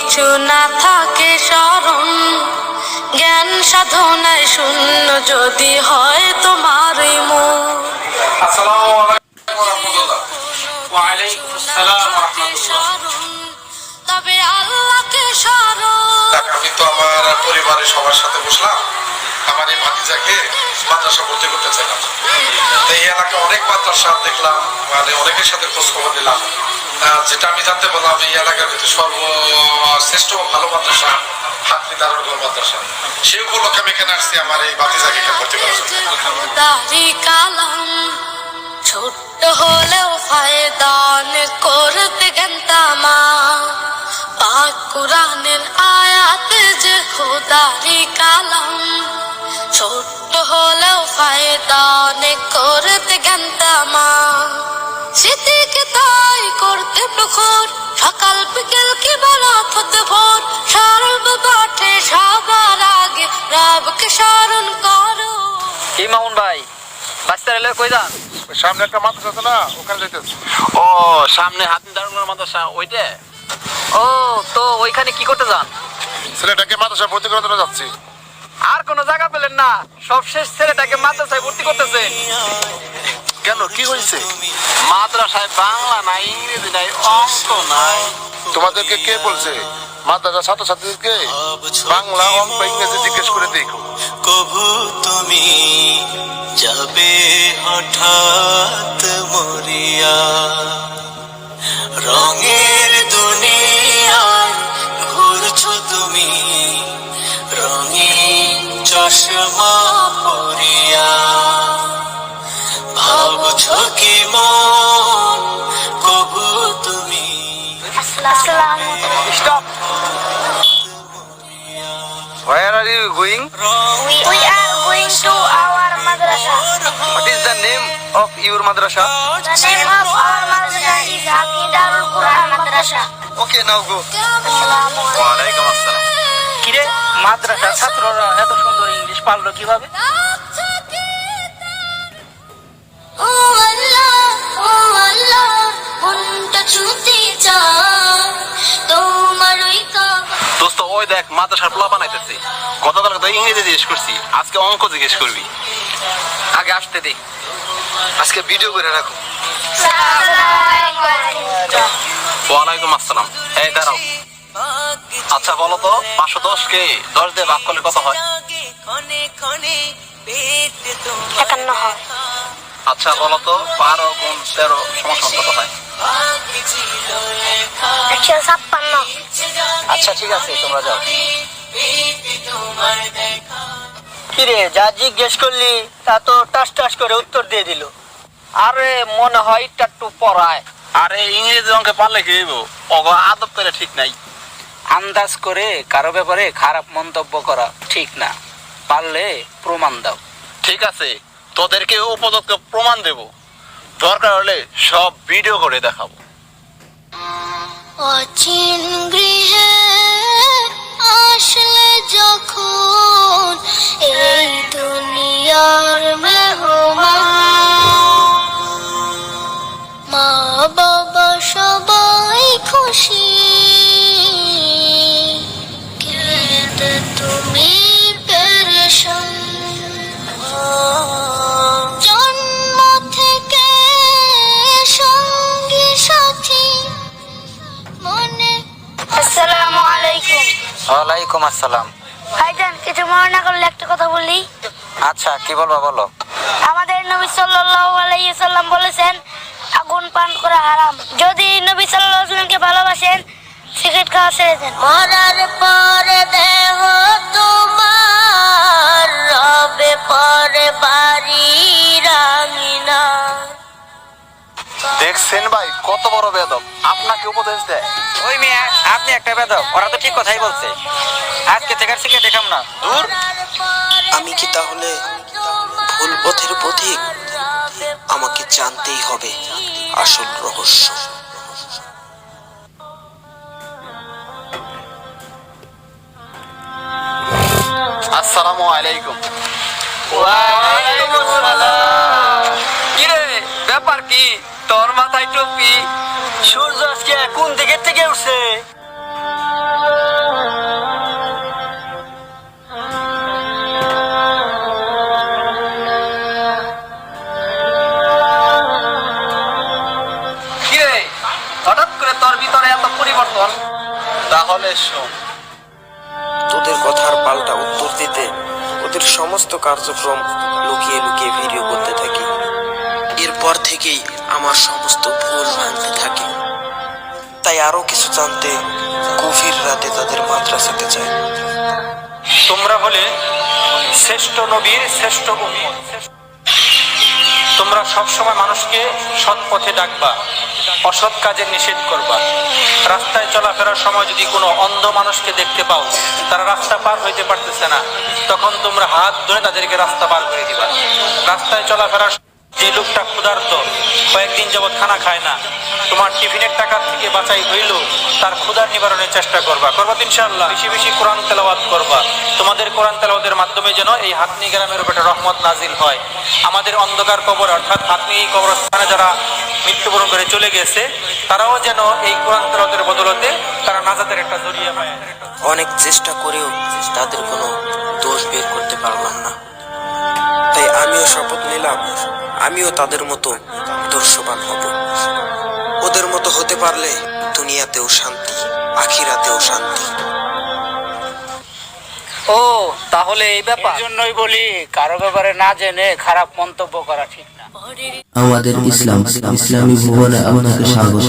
কিছু না থাকে স্মরণ, জ্ঞান সাধনায় শূন্য যদি হয় তোমার মন। আসসালামু আলাইকুম ওয়া রাহমাতুল্লাহ। ওয়া আলাইকুম আসসালাম ওয়া রাহমাতুল্লাহ। তবে আল্লাহকে স্মরণ। আমি তো আমার পরিবারের সবার সাথে বসলাম, আমার এই ভাতিজাকে মাদ্রাসা ভর্তি করতে চাইলাম। এই এলাকায় অনেক মাদ্রাসা দেখলাম, মানে অনেকের সাথে খোঁজ খবর দিলাম। যেটা আমি জানতে পারলাম এই এলাকার ভিতরে সর্বশ্রেষ্ঠ ভালো মাদ্রাসা হাতনি দারুল উলুম মাদ্রাসা। সেই উপলক্ষে আমি এখানে আসছি আমার এই ভাতিজাকে ভর্তি করার জন্য। ছোট্ট হলেও ফায়দান করতে গেন্তামা, পাক কুরআনের আয়াত যে খোদারি কালাম। ছোট্ট হলেও ফায়দান করতে গেন্তামা, স্মৃতিকে তাই করতে প্রখর, সকাল বিকেল কি বরাত হতে ভোর। সর্বপাঠে সবার আগে রবকে স্মরণ করো। কি মামুন ভাই, বাচ্চা রেলে কই যান? সামনে একটা মাদ্রাসা আছে না, ওখানে যাইতেছি। ও, সামনে হাতনি দারুল উলুম মাদ্রাসা ওইটা? ও, তো ওইখানে কি করতে যান? ছেলেটাকে মাদ্রাসা ভর্তি করার জন্য যাচ্ছি। আর কোনো জায়গা পেলেন না, সবশেষ ছেলেটাকে মাদ্রাসায় ভর্তি করতেছে। কেন, কি হয়েছে? মাদ্রাসায় বাংলা নাই, ইংরেজি নাই, অঙ্ক নাই। তোমাদেরকে কে বলছে? মাদ্রাসা ছাত্রছাত্রীদেরকে বাংলা, অঙ্ক, ইংরেজি জিজ্ঞেস করে দেখো। কবু তুমি যাবে হঠাৎ মরিয়া, রঙের দুনিয়ায় ঘুরছো তুমি রঙিন চশমা পরিয়া। ভাবছো কি মন কবু তুমি। Stop. Where are you going? We are going to our madrasa. What is the name of your madrasa? The name of our madrasa is Haqqi Darul Quran Madrasa. Okay, now go. Assalamualaikum. ওয়ালাইকুম আসসালাম। কিরে, মাদ্রাসা ছাত্ররা এত সুন্দর English পারলো কিভাবে? ও আল্লাহ, মনটা ছুঁতে চায় তোমার ওই দোস্ত ওই দেখ মাদ্রাসার পোলা বানাইতেছে। গতকালকে তো ইংরেজি জিজ্ঞেস করছি, আজকে অঙ্ক জিজ্ঞেস করবি। আগে আসতে দে, আজকে ভিডিও করে রাখো। ওয়ালাইকুম আসসালাম। এই দাঁড়াও, আচ্ছা বলো তো 510 কে 10 দিয়ে ভাগ করলে কত হয়? 51 হয়। আচ্ছা বলো তো 12 গুণ 13 সমান কত হয়? 156। আচ্ছা ঠিক আছে, তোমরা যাও। কিরে, যা জিজ্ঞেস করলি তা তো টাস টাস করে উত্তর দিয়ে দিল। আরে মনে হয় একটু পড়ায়। আরে ইংরেজি অঙ্কে পারলে কি হইব? ওগো আদব করে ঠিক নাই। আন্দাজ করে কারো ব্যাপারে খারাপ মন্তব্য করা ঠিক না, পারলে প্রমাণ দাও। ঠিক আছে, তোদেরকে উপযুক্ত প্রমাণ দেব, দরকার হলে সব ভিডিও করে দেখাবো। অচিন গৃহে আসলে যখন এই দুনিয়ার মেহমান, মা বাবা সবাই খুশি, কেঁদে তুমি পেরেশান। জন্ম থেকে সঙ্গী সাথী মনে। আসসালামু আলাইকুম। ওয়ালাইকুম আসসালাম। ভাইজান, কিছু মনে না করলে একটা কথা বলি। আচ্ছা, কি বলবা বলো। আমাদের নবী সাল্লাল্লাহু আলাইহি ওয়াসাল্লাম বলেছেন আগুন পান করা হারাম। যদি নবী সাল্লাল্লাহু আলাইহি ওয়াসাল্লামকে ভালোবাসেন সিগারেট খাওয়া ছেড়ে দেন। মরার পরে দেহ তোমার রবে পরে বাড়ি রাঙিনা। দেখছেন ভাই কত বড় বেয়াদব, আপনাকে উপদেশ দেয়। ওই মেয়ে, আপনি একটা বেদক, ওরা তো ঠিক কথাই বলছে। আজকে থেকে আর সিগারেট দেখাম না, দূর। আমি কি তাহলে ভুল পথের পথিক? আমাকে জানতেই হবে আসল রহস্য। আসসালামু আলাইকুম। ওয়ালাইকুম আসসালাম। কিরে, ব্যাপার কি? তোর মাথায় টুপি, সূর্য আজকে কোন দিকে থেকে উঠছে? ভিতরে এত পরিবর্তন? তাহলে শোন, তোদের কথার পাল্টা উত্তর দিতে ওদের সমস্ত কার্যক্রম লুকিয়ে লুকিয়ে ভিডিও করতে থাকি। এরপর থেকেই আমার সমস্ত ভুল ভাঙতে থাকে। তাই আরো কিছু জানতে গভীর রাতে তাদের মাদ্রাসাতে যায়। তোমরা হলে শ্রেষ্ঠ নবীর শ্রেষ্ঠ উম্মত। তোমরা সবসময় মানুষকে সৎ পথে ডাকবা, অসৎ কাজে নিষেধ করবা। রাস্তায় চলাফেরার সময় যদি কোনো অন্ধ মানুষকে দেখতে পাও, তারা রাস্তা পার হইতে পারতেছে না, তখন তোমরা হাত ধরে তাদেরকে রাস্তা পার করে দিবা। রাস্তায় চলাফেরার যে লোকটা ক্ষুধার্ত, কয়েকদিন যাবৎ খানা খায় না, তোমার টিফিনের টাকা থেকে বাঁচাই হইল তার ক্ষুধার নিবারণের চেষ্টা করবা। তো ইনশাআল্লাহ বেশি বেশি কোরআন তেলাওয়াত করবা। তোমাদের কোরআন তেলাওয়াতের মাধ্যমে যেন এই হাতনি গ্রামের উপরে রহমত নাজিল হয়। আমাদের অন্ধকার কবর অর্থাৎ হাতনি কবরস্থানে যারা মৃত্যুবরণ করে চলে গেছে, তারাও যেন এই কোরআন তেলাওয়াতের বদলতে তারা নাজাতের একটা জড়িয়ে পায়। অনেক চেষ্টা করেও তাদের কোনো দোষ বের করতে পারলাম না। তাই আমিও শপথ নিলাম, আমিও তাদের মতো দর্শবান হব। ওদের মতো হতে পারলে দুনিয়াতেও শান্তি, আখিরাতেও শান্তি। ও তাহলে এই ব্যাপার। এই জন্যই বলি, কারো ব্যাপারে না জেনে খারাপ মন্তব্য করা ঠিক না। আমাদের ইসলামী ভুবনে আপনাকে স্বাগত।